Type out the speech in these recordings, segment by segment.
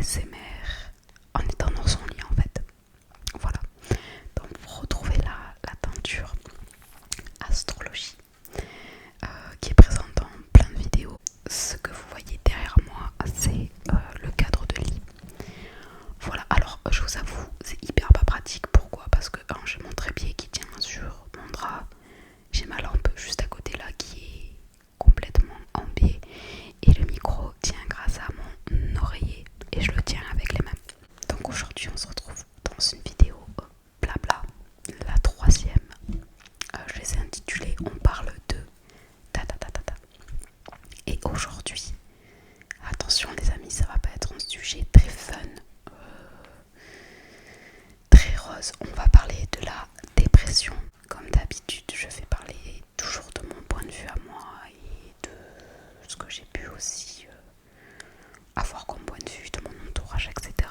ASMR en étant dans son lit en fait. Voilà. Donc vous retrouvez la teinture astrologie qui est présente dans plein de vidéos. Ce que vous voyez derrière moi, c'est le cadre de lit. Voilà, alors je vous avoue, c'est hyper pas pratique. Pourquoi? Parce que j'ai mon trépied qui tient sur mon drap, j'ai ma lampe juste à côté là qui est complètement en biais et le micro tient grâce à mon oreiller et je le tiens avec les mains. Donc aujourd'hui on se retrouve dans une vidéo blabla, la troisième. Je les ai intitulées On parle de ta ta ta ta ta. Et aujourd'hui, attention les amis, ça va pas être un sujet très fun, très rose. On va parler de la dépression. Comme d'habitude, je vais parler toujours de mon point de vue à moi et de ce que j'ai pu aussi avoir comme point de vue de mon entourage, etc.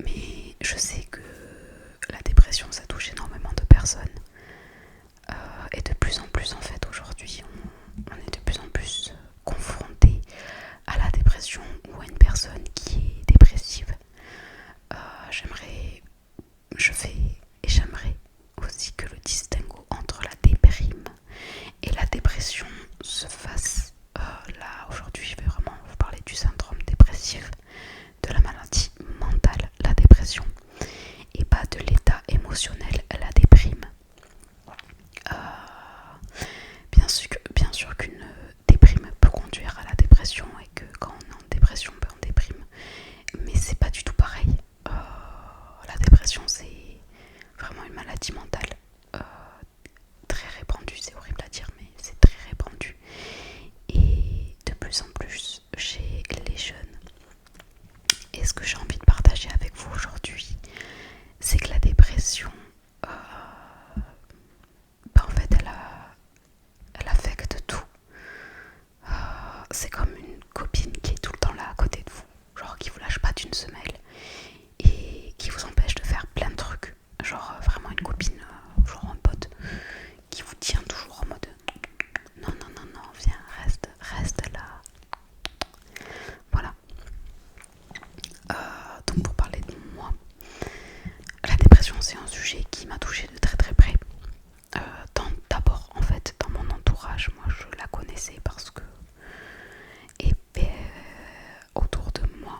Mais je sais que la dépression, ça touche énormément de personnes. Et de plus en plus, en fait, aujourd'hui, on est de plus en plus confronté à la dépression ou à une personne qui est dépressive. J'aimerais aussi que le distinguo entre la déprime et la dépression se fasse. Là, aujourd'hui, je vais vraiment vous parler du syndrome dépressif, de la maladie mentale, la dépression, et pas de l'état émotionnel, la déprime. Bien sûr qu'une déprime peut conduire à la dépression et que quand on est en dépression, on déprime. Mais c'est pas du tout pareil. La dépression, c'est vraiment une maladie mentale très répandue. C'est horrible à dire, mais c'est très répandu. Et de plus en plus chez les jeunes. Et ce que j'ai envie de partager avec vous aujourd'hui, c'est que la dépression, en fait, elle affecte tout. C'est comme une copine qui est tout le temps là à côté de vous, genre qui vous lâche pas d'une semelle et qui vous empêche de faire plein de trucs. Genre vraiment une copine, genre un pote qui vous tient toujours en mode non, non, non, non, viens, reste là. Voilà. Donc pour parler de moi, la dépression c'est un sujet qui m'a touchée de très très près. D'abord en fait dans mon entourage, moi je la connaissais parce que autour de moi,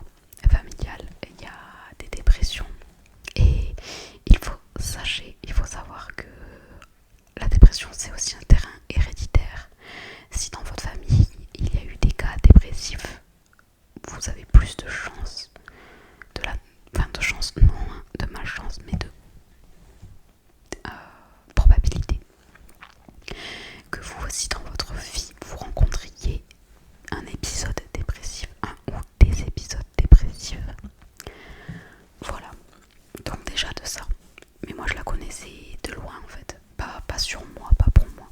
familial, il y a des dépressions. Et il faut savoir que la dépression c'est aussi un terrain héréditaire. Si dans votre famille il y a eu des cas dépressifs, vous avez plus de chances, de chance non, hein, de malchance, mais de probabilité que vous aussi dans votre vie vous rencontriez un épisode dépressif, un ou des épisodes dépressifs. Voilà, donc déjà de ça. Mais moi je la connaissais de loin en fait, pas sur moi, pas pour moi.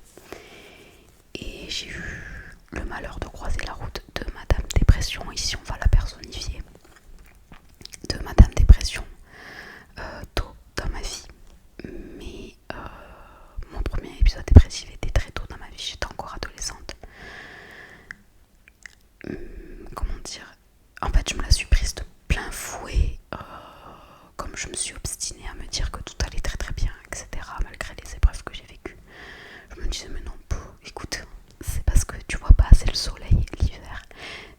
Et j'ai eu le malheur de croiser la route de Madame Dépression, ici on va la personnifier, de Madame Dépression tôt dans ma vie. Mais mon premier épisode dépressif était très tôt dans ma vie, j'étais encore adolescente. Comment dire, en fait je me la suis prise de plein fouet, comme je me suis obstinée à me dire que tout allait très très bien, etc. malgré les épreuves que j'ai vécues. Je me disais mais non, écoute, c'est parce que tu vois pas assez le soleil l'hiver,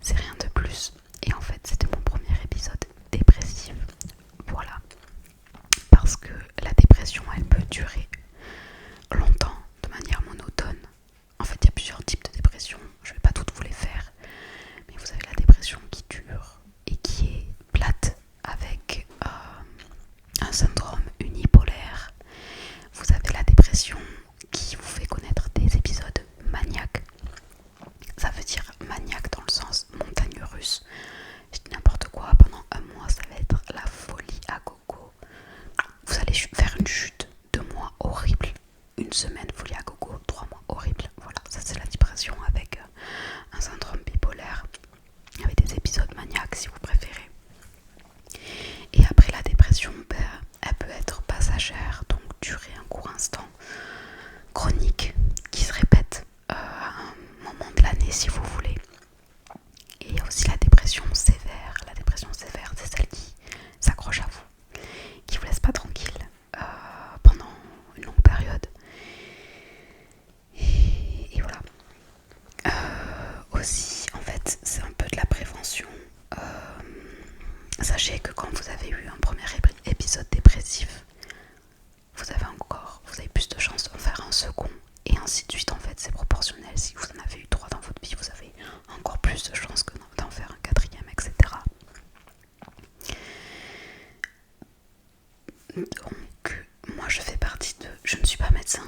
c'est rien de plus. Et en fait c'était mon premier épisode dépressif. Voilà, parce que la dépression elle peut durer longtemps de manière monotone. En fait il y a plusieurs types de dépression, je vais pas toutes vous les faire, mais vous avez la dépression qui dure et qui est plate avec un syndrome unipolaire. Vous avez la dépression qui vous fait connaître des sachez que quand vous avez eu un premier épisode dépressif, vous avez plus de chances d'en faire un second, et ainsi de suite. En fait, c'est proportionnel. Si vous en avez eu 3 dans votre vie, vous avez encore plus de chances que d'en faire un quatrième, etc. Donc, moi je ne suis pas médecin,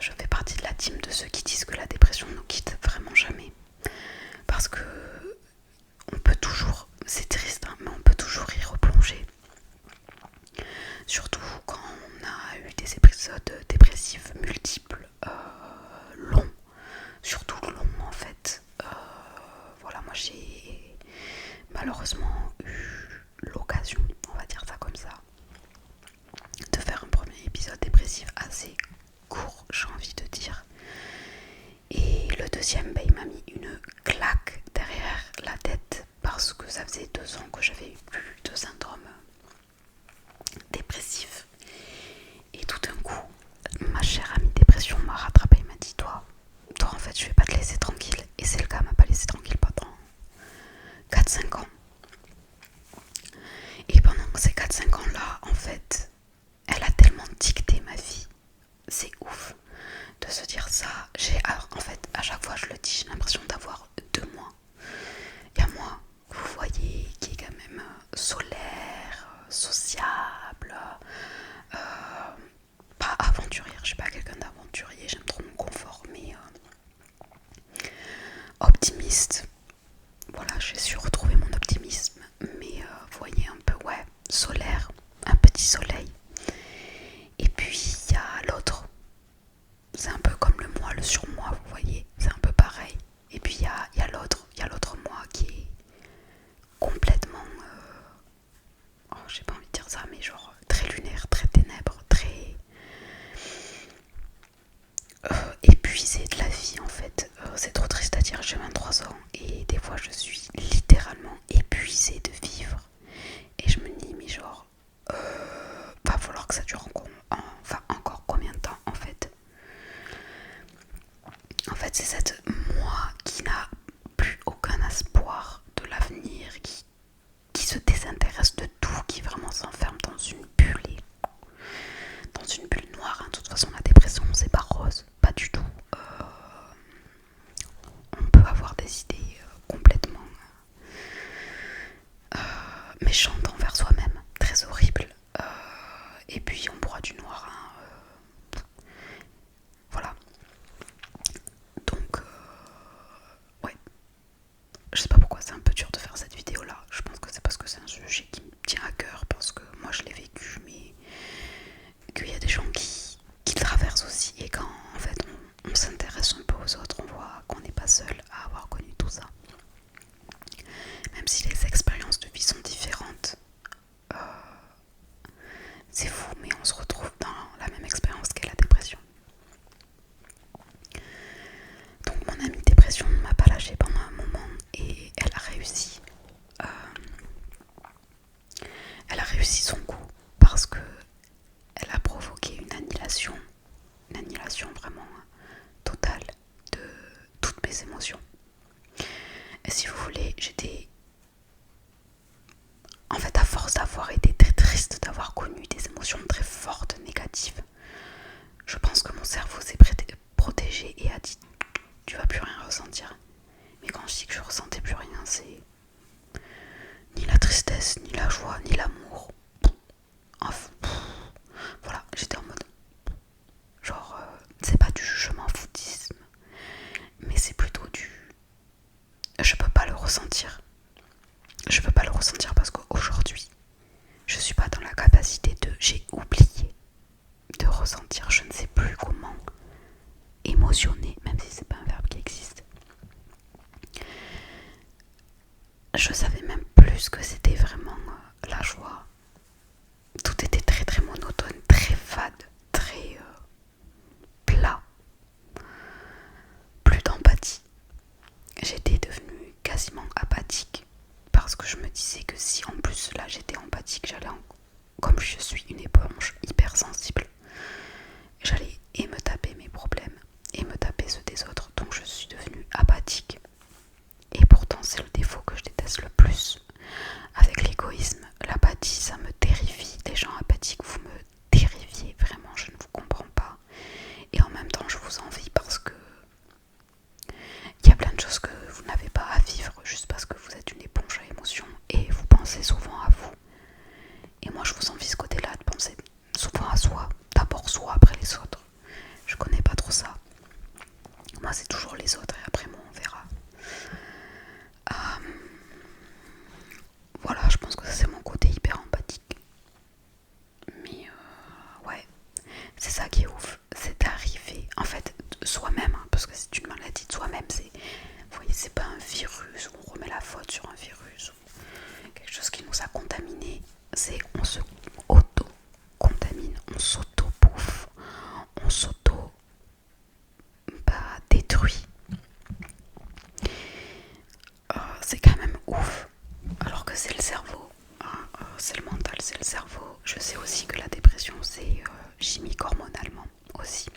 je fais partie de la team de ceux qui disent que la dépression ne nous quitte vraiment jamais. Parce que on peut toujours, c'est triste, hein, mais on peut toujours y replonger. Surtout quand on a eu des épisodes dépressifs multiples, longs, surtout longs en fait. Voilà, moi j'ai malheureusement eu l'occasion, on va dire ça comme ça, de faire un premier épisode dépressif assez court, j'ai envie de dire. Et le deuxième, il m'a mis une claque derrière la tête parce que ça faisait 2 ans que j'avais plus de syndrome dépressif. Et tout d'un coup, ma chère amie dépression m'a rattrapée et m'a dit toi en fait je vais pas te laisser tranquille. Et c'est le cas, elle m'a pas laissé tranquille pendant 4-5 ans. Et pendant ces 4-5 ans là, en fait, elle a tellement dicté ma vie. C'est ouf de se dire ça. En fait, à chaque fois je le dis, j'ai l'impression d'avoir 2 mois. Il y a moi, vous voyez, qui est quand même solaire, sociable, pas aventurière. Je suis pas quelqu'un d'aventurier, j'aime trop mon confort, mais optimiste. Voilà, j'ai su retrouver mon optimisme, mais vous voyez un peu, ouais, solaire, un petit soleil. Et puis il y a l'autre. C'est un peu comme le moi, le surmoi, vous voyez, c'est un peu pareil. Et puis il y a l'autre moi qui est complètement, j'ai pas envie de dire ça, mais genre très lunaire, très ténèbres, très épuisé de la vie en fait. C'est trop triste à dire, j'ai 23 ans et des fois je suis littéralement épuisée de vivre. Et je me dis, mais genre, va falloir que ça dure encore combien de temps en fait. En fait, c'est cette moi qui n'a plus aucun espoir de l'avenir, qui se désintéresse de tout, qui vraiment s'enferme dans une bulle, dans une bulle noire. De toute façon, la dépression, c'est pas rose, pas du tout. On peut avoir des idées complètement méchantes envers soi-même, très horribles. Et puis on boit du noir, hein, voilà. Donc, ouais. Je sais pas pourquoi c'est un peu dur de faire cette vidéo là. Je pense que c'est parce que c'est un sujet qui me tient à cœur, parce que moi je l'ai vécu, mais qu'il y a des gens qui le traversent aussi. Et quand en fait on s'intéresse un peu aux autres, on voit qu'on n'est pas seul à avoir connu tout ça. Même si les expériences de vie sont différentes, c'est fou, mais on se retrouve dans la même expérience qu'est la dépression. Donc mon amie dépression ne m'a pas lâché pendant un moment et elle a réussi. Elle a réussi son coup parce que elle a provoqué une annihilation vraiment totale de toutes mes émotions. Et si vous voulez, j'étais... En fait, à force d'avoir été très triste, d'avoir connu des émotions très fortes, négatives, je pense que mon cerveau s'est protégé et a dit tu vas plus rien ressentir. Mais quand je dis que je ressentais plus rien, c'est ni la tristesse, ni la joie, ni l'amour. Enfin, voilà, j'étais en mode genre c'est pas du je m'en foutisme, mais c'est plutôt du je peux pas le ressentir. Je peux pas le ressentir parce qu'aujourd'hui je suis pas dans la capacité j'ai oublié de ressentir, je ne sais plus comment émotionner, même si c'est pas un verbe qui existe. Je savais même plus ce que c'était vraiment la joie. Tout était très très monotone, très fade, très plat. Plus d'empathie. J'étais devenue quasiment apathique parce que je me disais que si en plus là j'étais empathique, comme je suis une éponge hypersensible, j'allais et me taper mes problèmes et me taper ceux des autres. Donc je suis devenue apathique. Et pourtant c'est le défaut que je déteste le plus avec l'égoïsme. faute sur un virus ou quelque chose qui nous a contaminés. C'est on se auto-contamine, on s'auto-bouffe, on s'auto-détruit. C'est quand même ouf. Alors que c'est le cerveau, c'est le mental, c'est le cerveau. Je sais aussi que la dépression c'est chimique hormonalement aussi.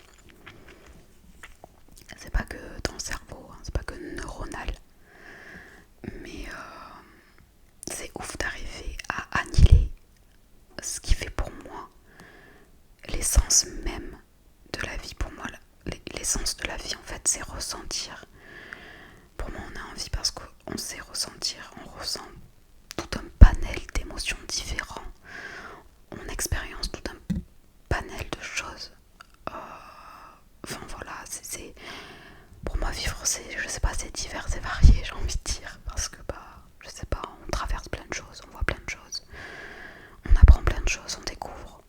C'est pas que dans le cerveau, c'est pas que neuronal. Mais c'est ouf d'arriver à annihiler ce qui fait pour moi l'essence même de la vie. Pour moi, l'essence de la vie en fait c'est ressentir. Pour moi on a envie parce qu'on sait ressentir, on ressent tout un panel d'émotions différents, on expérience tout un panel de choses. Enfin voilà, c'est pour moi vivre c'est, je sais pas, c'est divers et varié, j'ai envie de dire, parce que je sais pas, on traverse plein de choses, on voit plein de choses, on apprend plein de choses, on découvre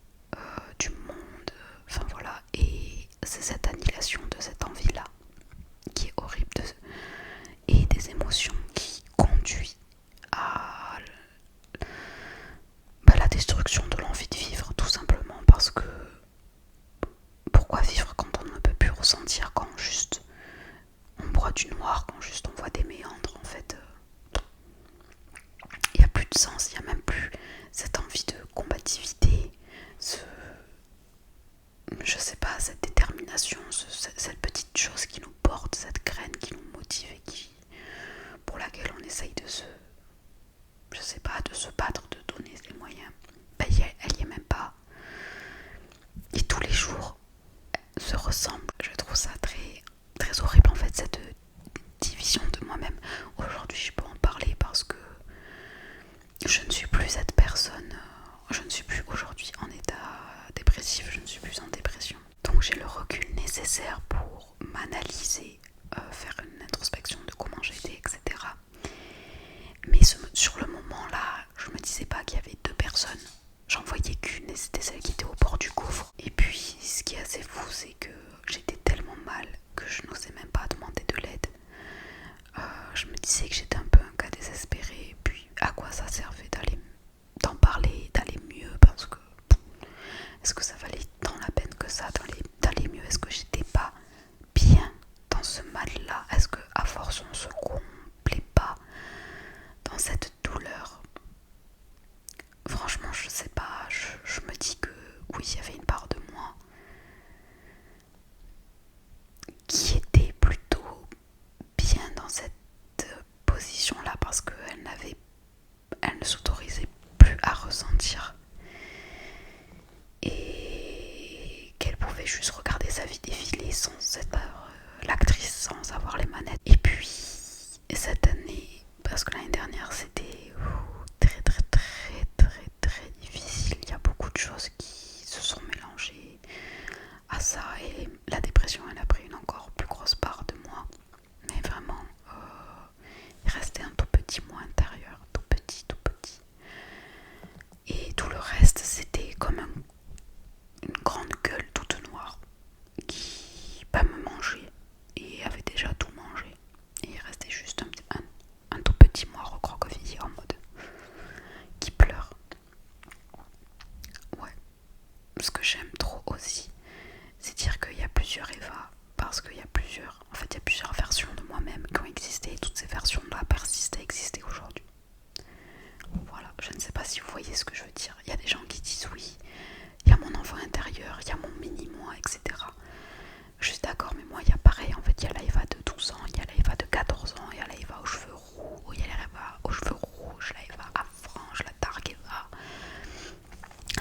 du monde, enfin voilà, et c'est cette annihilation de cette envie-là qui est horrible et des émotions qui conduit à la destruction de l'envie de vivre, tout simplement parce que pourquoi vivre quand on ne peut plus ressentir, quand juste on boit du noir, quand juste on voit des méandres en fait. Il n'y a plus de sens, il n'y a même plus cette envie de combativité, je sais pas, cette détermination, cette petite chose qui nous porte, cette graine qui nous motive et pour laquelle on essaye de se battre, de donner les moyens. Elle y est même pas. Et tous les jours se ressemblent. Je trouve ça très, très horrible en fait, cette division de moi-même. Aujourd'hui je peux en parler parce que je ne suis plus cette personne, je ne suis plus aujourd'hui en état dépressif, je ne suis plus en dépression. Donc j'ai le recul nécessaire pour m'analyser, faire une introspection de comment j'étais, etc. Mais sur le moment là, je me disais pas qu'il y avait deux personnes. J'en voyais qu'une et c'était celle qui était au bord du gouffre. Et puis ce qui est assez fou, c'est que j'étais tellement mal que je n'osais même pas demander de l'aide. Je me disais que j'étais un peu un cas désespéré. Et puis à quoi ça servait d'en parler, d'aller mieux, parce que est-ce que ça valait tant la peine que ça d'aller mieux? Est-ce que j'étais pas bien dans ce mal-là? Est-ce que à force on se complaît pas dans cette douleur? Franchement je sais pas, je me dis que oui, il y avait une part de moi qui était plutôt bien dans cette position là parce qu'elle ne s'autorisait plus à ressentir et qu'elle pouvait juste regarder sa vie défiler sans être l'actrice, sans avoir les manettes. Et puis cette année, parce que l'année dernière c'était très très très très très difficile, il y a beaucoup de choses qui se sont mélangées à ça et la dépression elle a pris une encore plus grosse part de moi. Mais vraiment, il restait un tout petit moi intérieur, tout petit. Et tout le reste, c'était comme une grande gueule toute noire qui me mangeait et avait déjà tout mangé. Et il restait juste un tout petit moi recroquevillé en mode qui pleure. Ouais. Ce que j'aime trop aussi, c'est dire qu'il y a plusieurs Eva, parce qu'il y a plusieurs versions de moi-même qui ont existé et toutes ces versions-là persistent à exister aujourd'hui. Voilà, je ne sais pas si vous voyez ce que je veux dire. Il y a des gens qui disent oui, il y a mon enfant intérieur, il y a mon mini-moi, etc. Je suis d'accord, mais moi il y a pareil, en fait il y a la Eva de 12 ans, il y a la Eva de 14 ans, il y a la Eva aux cheveux roux, il y a la Eva aux cheveux rouges, la Eva à franges, la dark Eva,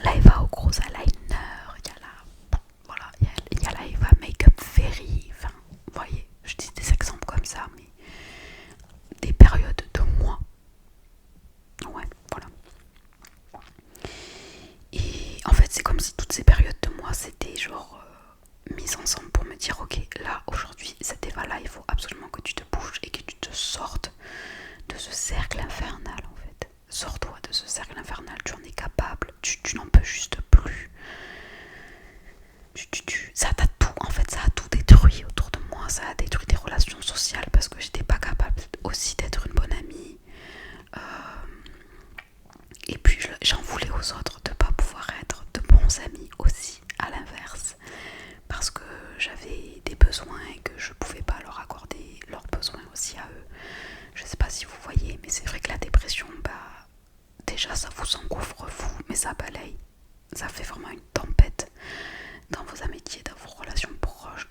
la Eva au gros eyeliner, il y a la Eva make-up fairy, enfin, vous voyez, je dis des exemples comme ça, mais des périodes de moi. Ouais, voilà. Et en fait, c'est comme si toutes ces périodes de moi, c'était genre mises ensemble pour me dire, ok, là, aujourd'hui, cette Eva-là, il faut absolument que tu te bouges et que tu te sortes de ce cercle infernal, en fait. Sors-toi de ce cercle infernal, tu en es capable, tu n'en peux juste plus. Ça t'a tout, en fait, ça a tout détruit autour de moi, ça a détruit des relations sociales parce que j'étais pas capable aussi d'être une bonne amie. c'est vrai que la dépression, déjà ça vous engouffre vous, mais ça balaye. Ça fait vraiment une tempête dans vos amitiés, dans vos relations proches,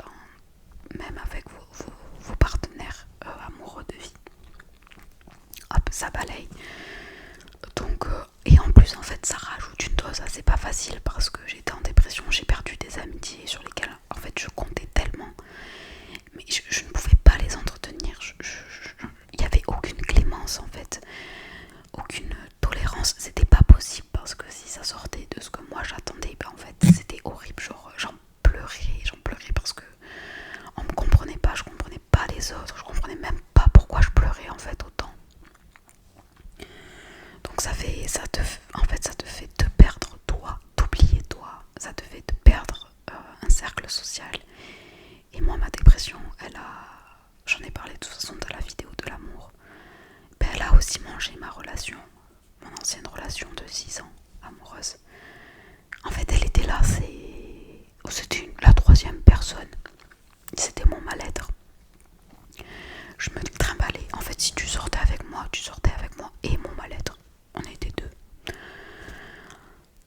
même avec vos partenaires amoureux de vie. Hop, ça balaye. Donc, et en plus en fait ça rajoute une dose assez pas facile parce que j'étais en dépression, j'ai perdu des amitiés sur lesquelles en fait je comptais tellement, mais je ne pouvais pas les entretenir. Il n'y avait aucune clémence en fait, aucune tolérance, c'était pas possible parce que si ça sortait de ce que moi j'attendais, en fait c'était horrible, genre j'en pleurais parce que on me comprenait pas, je comprenais pas les autres, je comprenais même pas pourquoi je pleurais en fait autant. Donc en fait ça te fait te perdre toi, t'oublier toi, ça te fait te perdre un cercle social. Et moi ma dépression, j'en ai parlé de toute façon dans la vidéo de l'amour, elle a aussi mangé ma relation, mon ancienne relation de 6 ans amoureuse. En fait elle était là, c'était la troisième personne, c'était mon mal-être. Je me trimballais, en fait si tu sortais avec moi, et mon mal-être, on était deux.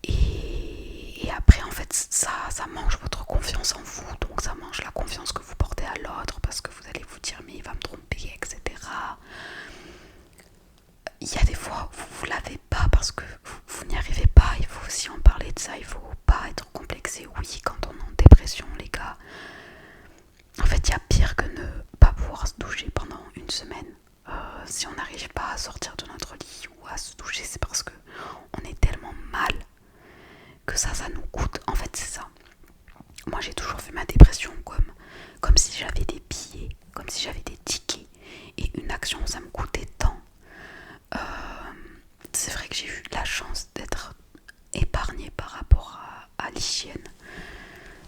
Et après en fait ça mange votre confiance en vous, donc ça mange la confiance que vous portez à l'autre parce que vous allez vous dire mais il va me tromper, etc. Il y a des fois où vous l'avez pas parce que vous n'y arrivez pas, il faut aussi en parler de ça, il faut pas être complexé. Oui, quand on est en dépression les gars, en fait il y a pire que ne pas pouvoir se doucher pendant une semaine. Si on n'arrive pas à sortir de notre lit ou à se doucher, c'est parce que on est tellement mal que ça nous coûte. En fait c'est ça. Moi j'ai toujours vu ma dépression comme si j'avais des billets, comme si j'avais des tickets, et une action ça me coûtait tant. C'est vrai que j'ai eu la chance d'être épargnée par rapport à l'hygiène,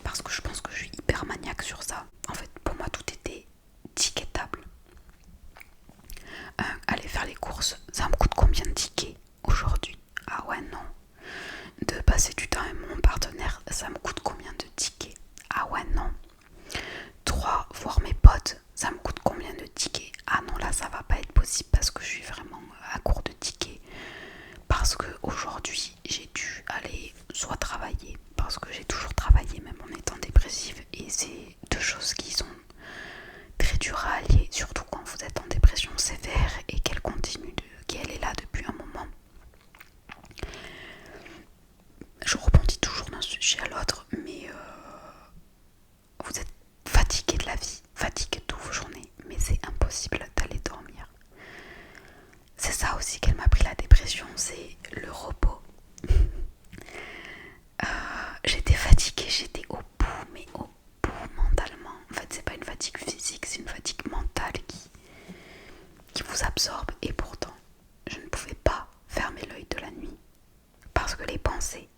parce que je pense que je suis hyper maniaque sur ça. En fait pour moi tout était ticketable. Aller faire les courses, ça me coûte combien de tickets aujourd'hui? Ah ouais non. De passer du temps avec mon partenaire, ça me coûte combien de tickets? Ah ouais non. 3, voir mes potes, ça me coûte combien de tickets? Ah non, là ça va pas être possible parce que je suis vraiment à court de tickets. Parce que aujourd'hui j'ai dû aller soit travailler, parce que j'ai toujours travaillé même en étant dépressive, et c'est deux choses qui sont très dures à allier, surtout quand vous êtes en dépression sévère et qu'elle est là depuis un moment. Je rebondis toujours d'un sujet à l'autre, mais vous êtes fatigué de la vie, fatigué de vos journées, mais c'est impossible d'aller dormir. C'est ça aussi qu'elle m'a pris la dépression, c'est le repos. J'étais fatiguée, j'étais au bout, mais au bout mentalement. En fait, c'est pas une fatigue physique, c'est une fatigue mentale qui vous absorbe, et pourtant, je ne pouvais pas fermer l'œil de la nuit parce que les pensées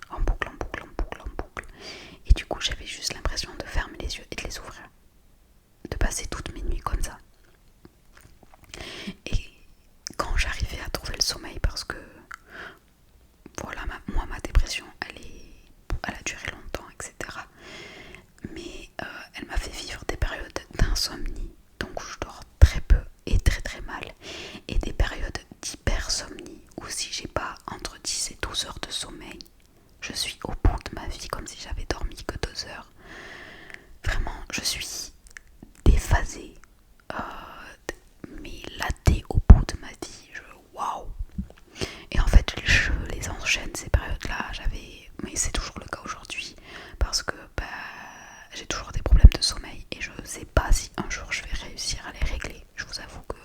en boucle, en boucle, en boucle, en boucle. Et du coup, j'avais juste l'impression de fermer les yeux et de les ouvrir, de passer toutes mes nuits comme ça. Et quand j'arrivais à trouver le sommeil, parce que voilà, moi ma dépression elle a duré longtemps, etc. Mais elle m'a fait vivre des périodes d'insomnie, donc où je dors très peu et très très mal, et des périodes d'hypersomnie où si j'ai pas entre 10 et 12 heures de sommeil, je suis au bout de ma vie, comme si j'avais dormi que 2 heures. Vraiment, je suis déphasée, mais lattée au bout de ma vie. Waouh! Et en fait, je les enchaîne ces périodes-là. Mais c'est toujours le cas aujourd'hui, parce que j'ai toujours des problèmes de sommeil et je sais pas si un jour je vais réussir à les régler. Je vous avoue que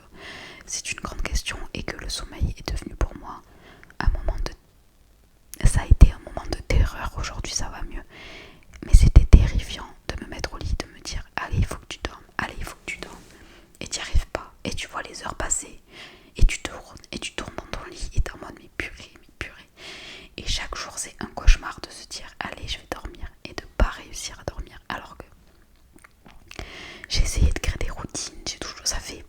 c'est une grande question et que le sommeil est devenu pour moi ça a été un moment de terreur. Aujourd'hui ça va mieux, mais c'était terrifiant de me mettre au lit, de me dire allez il faut que tu dormes, allez il faut que tu dormes, et tu n'y arrives pas, et tu vois les heures passer, et tu tournes dans ton lit et t'es en mode mais purée, et chaque jour c'est un cauchemar de se dire allez je vais dormir et de pas réussir à dormir, alors que j'ai essayé de créer des routines, ça fait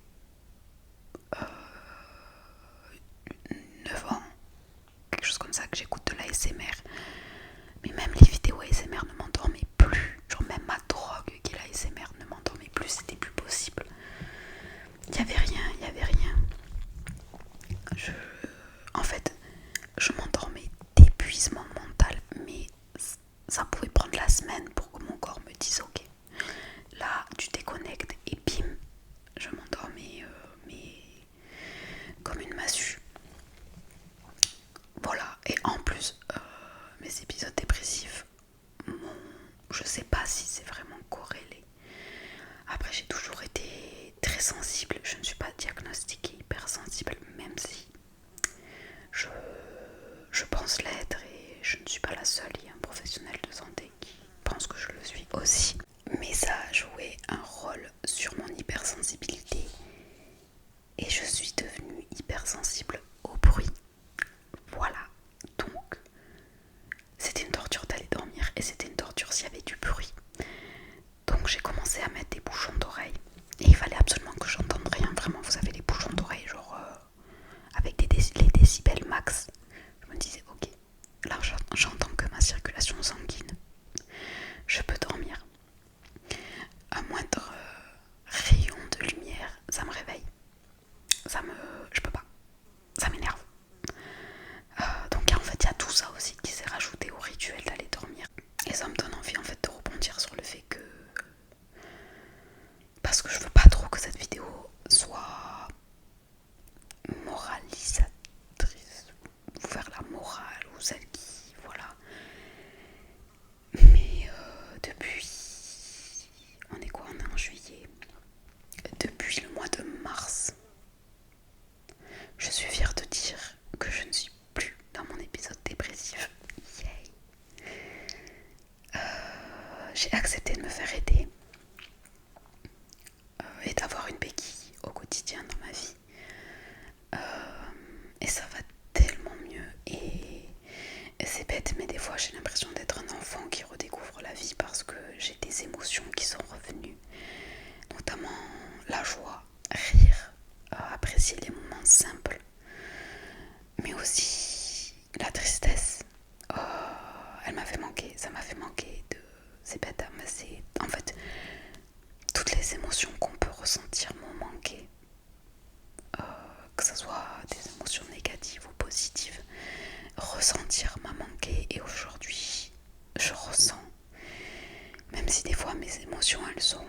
9 ans, quelque chose comme ça, que j'écoute de l'ASMR, mais même les vidéos ASMR En fait, je m'endormais d'épuisement mental, mais ça pouvait prendre la semaine pour que mon corps me dise ok, là tu déconnectes et bim, je m'endormais mais comme une massue. Voilà, et en plus, mes épisodes dépressifs, je sais pas si c'est vraiment corrélé. Après, j'ai toujours été très sensible, je ne suis pas diagnostiquée hypersensible, même si je pense l'être et je ne suis pas la seule. Il y a un professionnel de santé qui pense que je le suis aussi. Mais ça a joué un rôle sur mon hypersensibilité et je suis devenue hypersensible au bruit. Voilà, donc c'était une torture d'aller dormir et c'était une torture s'il y avait du bruit. Donc j'ai commencé à mettre des bouchons d'oreille et il fallait absolument que j'entende rien. Vraiment, vous avez les bouchons d'oreille genre avec les décibels max. Je me disais ok, là j'entends que ma circulation sanguine, je peux dormir. Un moindre rayon de lumière, ça me réveille. Je peux pas, ça m'énerve. Donc en fait il y a tout ça aussi qui s'est rajouté au rituel d'aller dormir. Et ça me donne envie en fait de rebondir sur le fait que, parce que je veux pas trop que cette vidéo soit moralisatrice, ou vers la morale, ou celle qui, voilà. Mais depuis, on est quoi, on est en juillet, depuis le mois de mars, je suis fière de dire que je ne suis plus dans mon épisode dépressif. Yay. J'ai accepté de me faire aider et d'avoir une béquille au quotidien dans ma vie. Et ça va tellement mieux et c'est bête, mais des fois j'ai l'impression d'être un enfant qui redécouvre la vie parce que j'ai des émotions qui sont revenues, notamment la joie, rire, apprécier les moments simples, mais aussi la tristesse. Elle m'a fait manquer, ça m'a fait manquer de... C'est bête, mais c'est... En fait, toutes les émotions qu'on peut ressentir m'ont manqué. Que ce soit des émotions négatives ou positives, ressentir m'a manqué et aujourd'hui je ressens, même si des fois mes émotions elles sont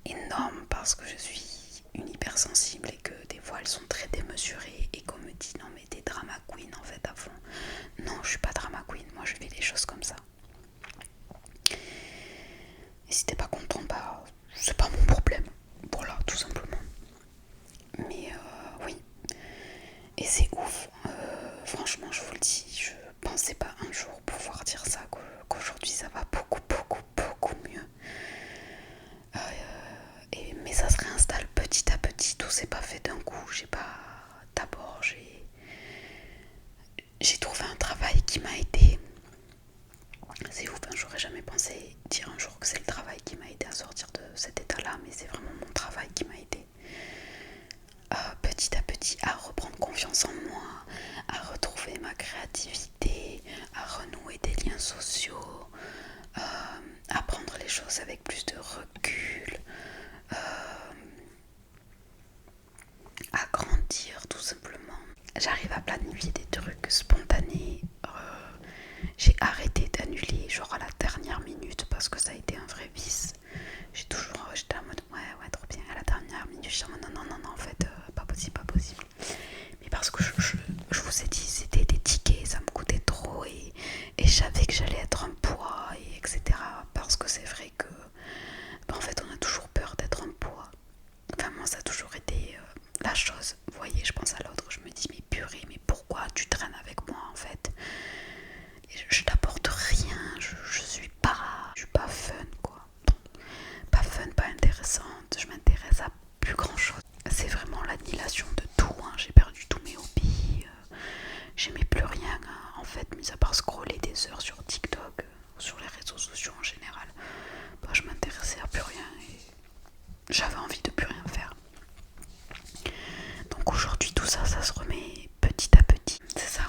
énormes parce que je suis une hypersensible et que des fois elles sont très démesurées et qu'on me dit non mais t'es drama queen en fait à fond. Non, je suis pas drama queen, moi je fais les choses comme ça. Et si t'es pas content, bah c'est pas mon problème. Voilà, tout simplement. Mais oui. Et c'est ouf. Franchement, je vous le dis, je pensais pas un jour pouvoir dire ça, qu'aujourd'hui ça va beaucoup, beaucoup, beaucoup mieux. Mais ça se réinstalle petit à petit, tout s'est pas fait d'un coup. D'abord, j'ai trouvé un travail qui m'a aidé. C'est ouf, hein, j'aurais jamais pensé dire un jour que c'est le travail qui m'a aidé à sortir de cet état-là, mais c'est vraiment mon travail qui m'a aidé. Petit à petit à reprendre confiance en moi, à retrouver ma créativité, à renouer des liens sociaux, à prendre les choses avec plus de recul, à grandir tout simplement. J'arrive à planifier des trucs spontanés. J'ai arrêté d'annuler genre à la dernière minute parce que ça a été un vrai vice. J'étais en mode ouais trop bien, à la dernière minute j'étais en mode non en fait pas possible. Mais parce que je vous ai dit c'était des tickets, ça me coûtait trop et je savais que j'allais être un poids et etc. Parce que c'est vrai que en fait on a toujours peur d'être un poids. Enfin moi ça a toujours été la chose. Vous voyez, je pense à l'autre, je me dis mais purée, mais pourquoi tu traînes avec moi en fait? Je t'apporte rien, je suis pas fun quoi. Pas fun, pas intéressante, je m'intéresse à plus grand chose. C'est vraiment l'annihilation de tout, hein. J'ai perdu tous mes hobbies, j'aimais plus rien hein, en fait, mis à part scroller des heures sur TikTok ou sur les réseaux sociaux en général. Bah, je m'intéressais à plus rien et j'avais envie de plus rien faire. Donc aujourd'hui tout ça, ça se remet petit à petit. C'est ça,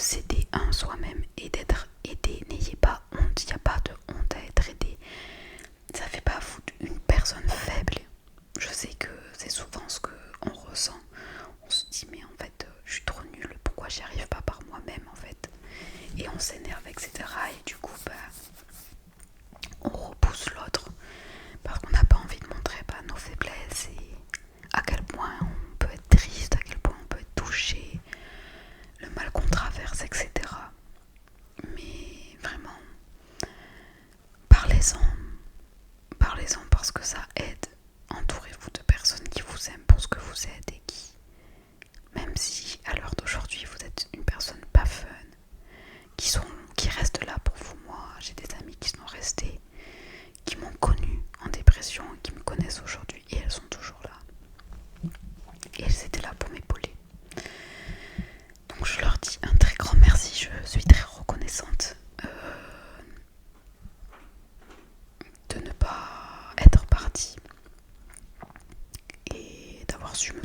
s'aider un soi-même et d'être aidé. N'ayez pas honte, il n'y a pas de honte à être aidé. Ça fait pas vous une personne faible. Je sais que c'est souvent ce qu'on ressent. On se dit mais en fait je suis trop nulle, pourquoi j'y arrive pas par moi-même en fait. Et on s'énerve, etc. Et du coup on repousse l'autre parce qu'on n'a pas envie de montrer nos faiblesses et à quel point on peut être triste, à quel point on peut être touché, le mal qu'on traverse, etc. Mais vraiment, parlez-en, parlez-en parce que ça aide. Entourez-vous de personnes qui vous aiment pour ce que vous êtes et qui, même si à l'heure d'aujourd'hui vous êtes une personne pas fun, qui restent là pour vous. Moi, j'ai des amis qui sont restés, qui m'ont connue en dépression et qui me connaissent aujourd'hui et elles sont toujours là. Et elles étaient là pour m'épauler. Donc je leur dis un très grand merci, je suis très reconnaissante de ne pas être partie et d'avoir su me